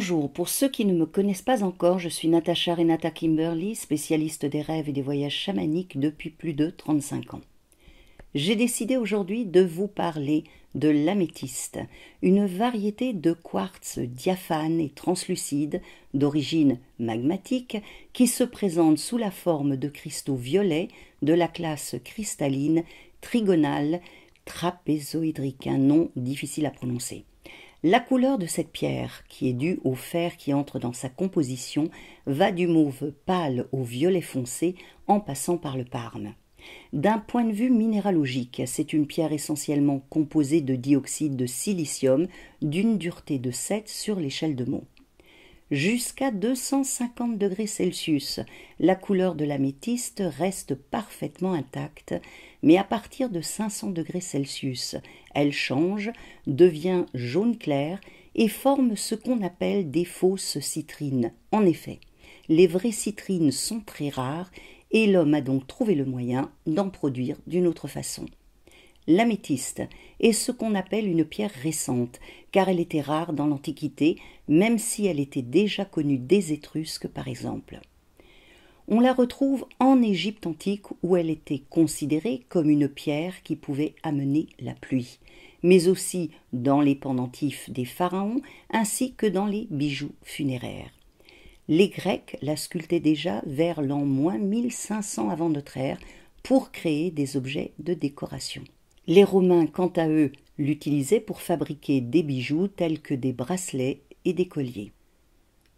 Bonjour, pour ceux qui ne me connaissent pas encore, je suis Natasha Renata Kimberly, spécialiste des rêves et des voyages chamaniques depuis plus de 35 ans. J'ai décidé aujourd'hui de vous parler de l'améthyste, une variété de quartz diaphane et translucide d'origine magmatique qui se présente sous la forme de cristaux violets de la classe cristalline trigonale trapézoïdrique, un nom difficile à prononcer. La couleur de cette pierre, qui est due au fer qui entre dans sa composition, va du mauve pâle au violet foncé en passant par le parme. D'un point de vue minéralogique, c'est une pierre essentiellement composée de dioxyde de silicium d'une dureté de 7 sur l'échelle de Mohs. Jusqu'à 250 degrés Celsius, la couleur de l'améthyste reste parfaitement intacte, mais à partir de 500 degrés Celsius, elle change, devient jaune clair et forme ce qu'on appelle des fausses citrines. En effet, les vraies citrines sont très rares et l'homme a donc trouvé le moyen d'en produire d'une autre façon. L'améthyste est ce qu'on appelle une pierre récente, car elle était rare dans l'Antiquité, même si elle était déjà connue des Étrusques par exemple. On la retrouve en Égypte antique où elle était considérée comme une pierre qui pouvait amener la pluie, mais aussi dans les pendentifs des pharaons ainsi que dans les bijoux funéraires. Les Grecs la sculptaient déjà vers l'an -1500 avant notre ère pour créer des objets de décoration. Les Romains, quant à eux, l'utilisaient pour fabriquer des bijoux tels que des bracelets et des colliers.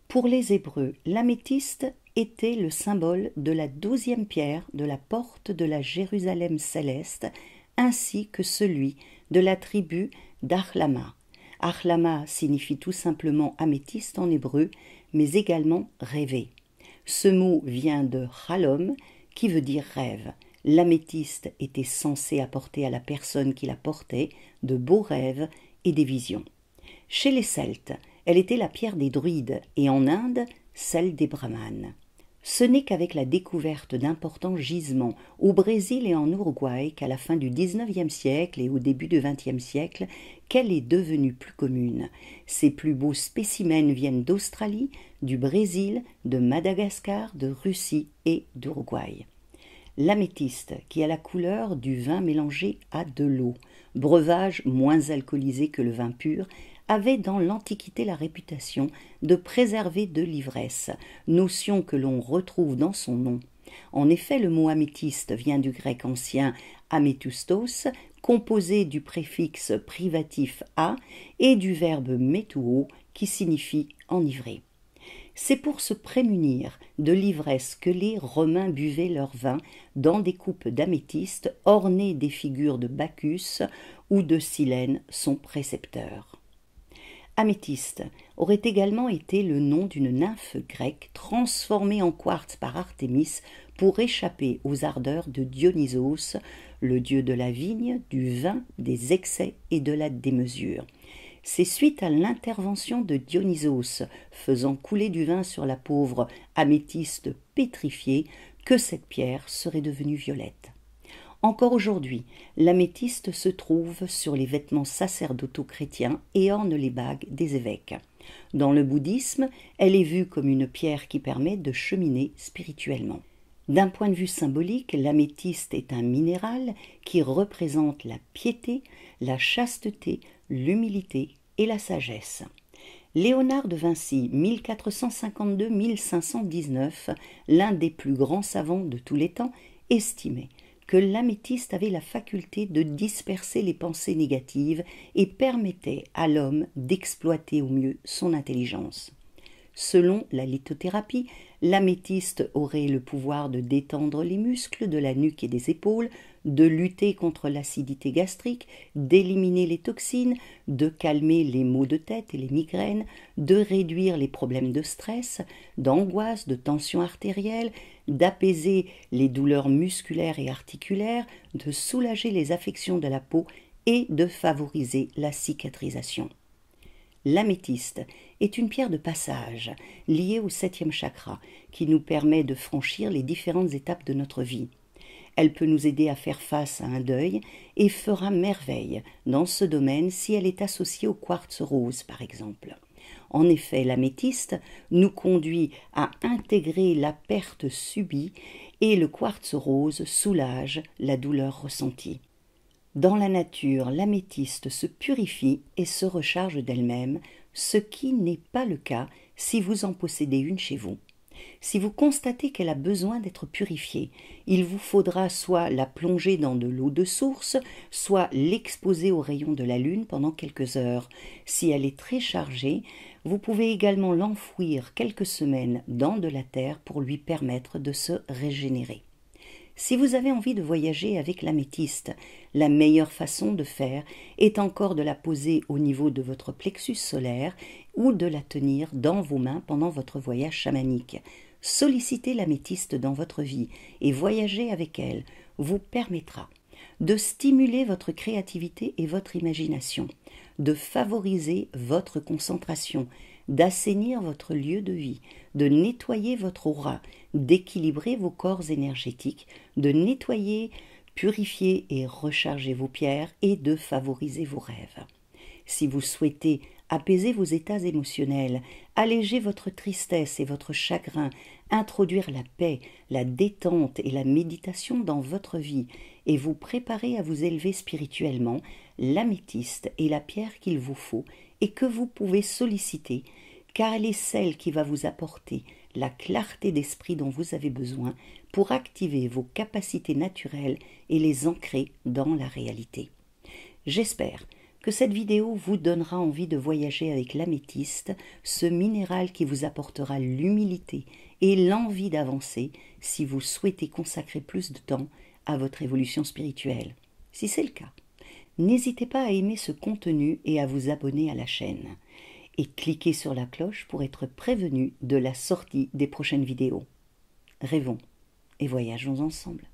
Pour les Hébreux, l'améthyste était le symbole de la 12e pierre de la porte de la Jérusalem céleste, ainsi que celui de la tribu d'Achlama. Achlama signifie tout simplement améthyste en hébreu, mais également rêver. Ce mot vient de chalom, qui veut dire rêve. L'améthyste était censé apporter à la personne qui la portait de beaux rêves et des visions. Chez les Celtes, elle était la pierre des druides et en Inde, celle des brahmanes. Ce n'est qu'avec la découverte d'importants gisements au Brésil et en Uruguay qu'à la fin du XIXe siècle et au début du XXe siècle qu'elle est devenue plus commune. Ses plus beaux spécimens viennent d'Australie, du Brésil, de Madagascar, de Russie et d'Uruguay. L'améthyste, qui a la couleur du vin mélangé à de l'eau, breuvage moins alcoolisé que le vin pur, avait dans l'Antiquité la réputation de préserver de l'ivresse, notion que l'on retrouve dans son nom. En effet, le mot améthyste vient du grec ancien améthustos, composé du préfixe privatif a et du verbe métouo, qui signifie enivrer. C'est pour se prémunir de l'ivresse que les Romains buvaient leur vin dans des coupes d'améthyste ornées des figures de Bacchus ou de Silène, son précepteur. Améthyste aurait également été le nom d'une nymphe grecque transformée en quartz par Artémis pour échapper aux ardeurs de Dionysos, le dieu de la vigne, du vin, des excès et de la démesure. C'est suite à l'intervention de Dionysos, faisant couler du vin sur la pauvre améthyste pétrifiée, que cette pierre serait devenue violette. Encore aujourd'hui, l'améthyste se trouve sur les vêtements sacerdotaux chrétiens et orne les bagues des évêques. Dans le bouddhisme, elle est vue comme une pierre qui permet de cheminer spirituellement. D'un point de vue symbolique, l'améthyste est un minéral qui représente la piété, la chasteté, l'humilité et la sagesse. Léonard de Vinci, 1452-1519, l'un des plus grands savants de tous les temps, estimait que l'améthyste avait la faculté de disperser les pensées négatives et permettait à l'homme d'exploiter au mieux son intelligence. Selon la lithothérapie, l'améthyste aurait le pouvoir de détendre les muscles de la nuque et des épaules, de lutter contre l'acidité gastrique, d'éliminer les toxines, de calmer les maux de tête et les migraines, de réduire les problèmes de stress, d'angoisse, de tension artérielle, d'apaiser les douleurs musculaires et articulaires, de soulager les affections de la peau et de favoriser la cicatrisation. L'améthyste est une pierre de passage liée au 7e chakra qui nous permet de franchir les différentes étapes de notre vie. Elle peut nous aider à faire face à un deuil et fera merveille dans ce domaine si elle est associée au quartz rose par exemple. En effet, l'améthyste nous conduit à intégrer la perte subie et le quartz rose soulage la douleur ressentie. Dans la nature, l'améthyste se purifie et se recharge d'elle-même, ce qui n'est pas le cas si vous en possédez une chez vous. Si vous constatez qu'elle a besoin d'être purifiée, il vous faudra soit la plonger dans de l'eau de source, soit l'exposer aux rayons de la lune pendant quelques heures. Si elle est très chargée, vous pouvez également l'enfouir quelques semaines dans de la terre pour lui permettre de se régénérer. Si vous avez envie de voyager avec l'améthyste, la meilleure façon de faire est encore de la poser au niveau de votre plexus solaire ou de la tenir dans vos mains pendant votre voyage chamanique. Solliciter l'améthyste dans votre vie et voyager avec elle vous permettra de stimuler votre créativité et votre imagination, de favoriser votre concentration, d'assainir votre lieu de vie, de nettoyer votre aura, d'équilibrer vos corps énergétiques, de nettoyer, purifier et recharger vos pierres et de favoriser vos rêves. Si vous souhaitez apaiser vos états émotionnels, alléger votre tristesse et votre chagrin, introduire la paix, la détente et la méditation dans votre vie et vous préparer à vous élever spirituellement, l'améthyste est la pierre qu'il vous faut et que vous pouvez solliciter, car elle est celle qui va vous apporter la clarté d'esprit dont vous avez besoin pour activer vos capacités naturelles et les ancrer dans la réalité. J'espère que cette vidéo vous donnera envie de voyager avec l'améthyste, ce minéral qui vous apportera l'humilité et l'envie d'avancer si vous souhaitez consacrer plus de temps à votre évolution spirituelle. Si c'est le cas, n'hésitez pas à aimer ce contenu et à vous abonner à la chaîne. Et cliquez sur la cloche pour être prévenu de la sortie des prochaines vidéos. Rêvons et voyageons ensemble.